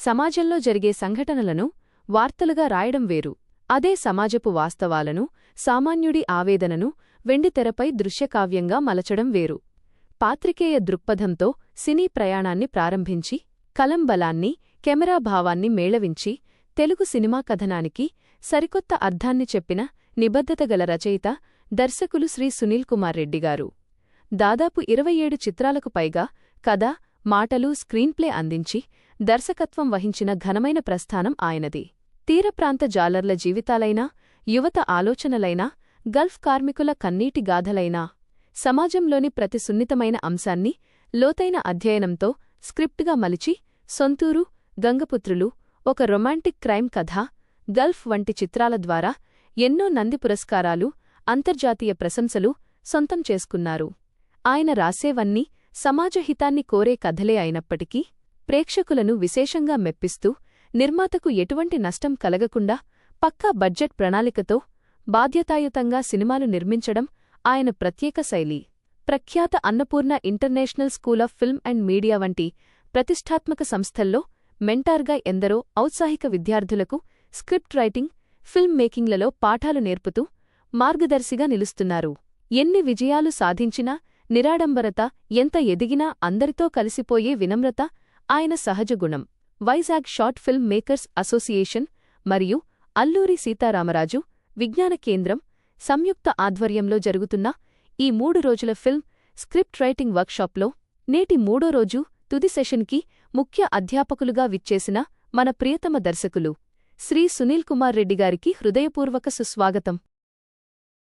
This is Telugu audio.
సమాజంలో జరిగే సంఘటనలను వార్తలుగా రాయడం వేరు. అదే సమాజపు వాస్తవాలను, సామాన్యుడి ఆవేదనను వెండితెరపై దృశ్యకావ్యంగా మలచడం వేరు. పాత్రికేయ దృక్పథంతో సినీ ప్రయాణాన్ని ప్రారంభించి, కలం బలాన్ని, కెమెరా భావాన్ని మేళవించి, తెలుగు సినిమా కథనానికి సరికొత్త అర్థాన్ని చెప్పిన నిబద్ధతగల రచయిత, దర్శకులు శ్రీ సునీల్ కుమార్ రెడ్డి గారు. దాదాపు 27 చిత్రాలకు పైగా కథ, మాటలు, స్క్రీన్ప్లే అందించి దర్శకత్వం వహించిన ఘనమైన ప్రస్థానం ఆయనది. తీరప్రాంత జాలర్ల జీవితాలైనా, యువత ఆలోచనలైనా, గల్ఫ్ కార్మికుల కన్నీటి గాథలైనా, సమాజంలోని ప్రతి సున్నితమైన అంశాన్ని లోతైన అధ్యయనంతో స్క్రిప్ట్గా మలిచి, సొంతూరు, గంగపుత్రులు, ఒక రొమాంటిక్ క్రైమ్ కథ, గల్ఫ్ వంటి చిత్రాల ద్వారా ఎన్నో నంది పురస్కారాలు, అంతర్జాతీయ ప్రశంసలు సొంతం చేసుకున్నారు. ఆయన రాసేవన్నీ సమాజహితాన్ని కోరే కథలే అయినప్పటికీ, ప్రేక్షకులను విశేషంగా మెప్పిస్తూ, నిర్మాతకు ఎటువంటి నష్టం కలగకుండా పక్కా బడ్జెట్ ప్రణాళికతో బాధ్యతాయుతంగా సినిమాలు నిర్మించడం ఆయన ప్రత్యేక శైలి. ప్రఖ్యాత Annapurna international school of film and media వంటి ప్రతిష్ఠాత్మక సంస్థల్లో మెంటార్గా ఎందరో ఔత్సాహిక విద్యార్థులకు స్క్రిప్ట్ రైటింగ్, ఫిల్మ్ మేకింగ్లలో పాఠాలు నేర్పుతూ మార్గదర్శిగా నిలుస్తున్నారు. ఎన్ని విజయాలు సాధించినా, నిరాడంబరత ఎంత ఎదిగినా అందరితో కలిసిపోయే వినమ్రత ఆయన సహజ గుణం. Vizag short film makers association మరియు అల్లూరి సీతారామరాజు విజ్ఞాన కేంద్రం సంయుక్త ఆధ్వర్యంలో జరుగుతున్న ఈ 3 రోజుల ఫిల్మ్ స్క్రిప్ట్ రైటింగ్ వర్క్షాప్లో నేటి 3వ రోజు తుది సెషన్కి ముఖ్య అధ్యాపకులుగా విచ్చేసిన మన ప్రియతమ దర్శకులు శ్రీ సునీల్ కుమార్ రెడ్డి గారికి హృదయపూర్వక సుస్వాగతం.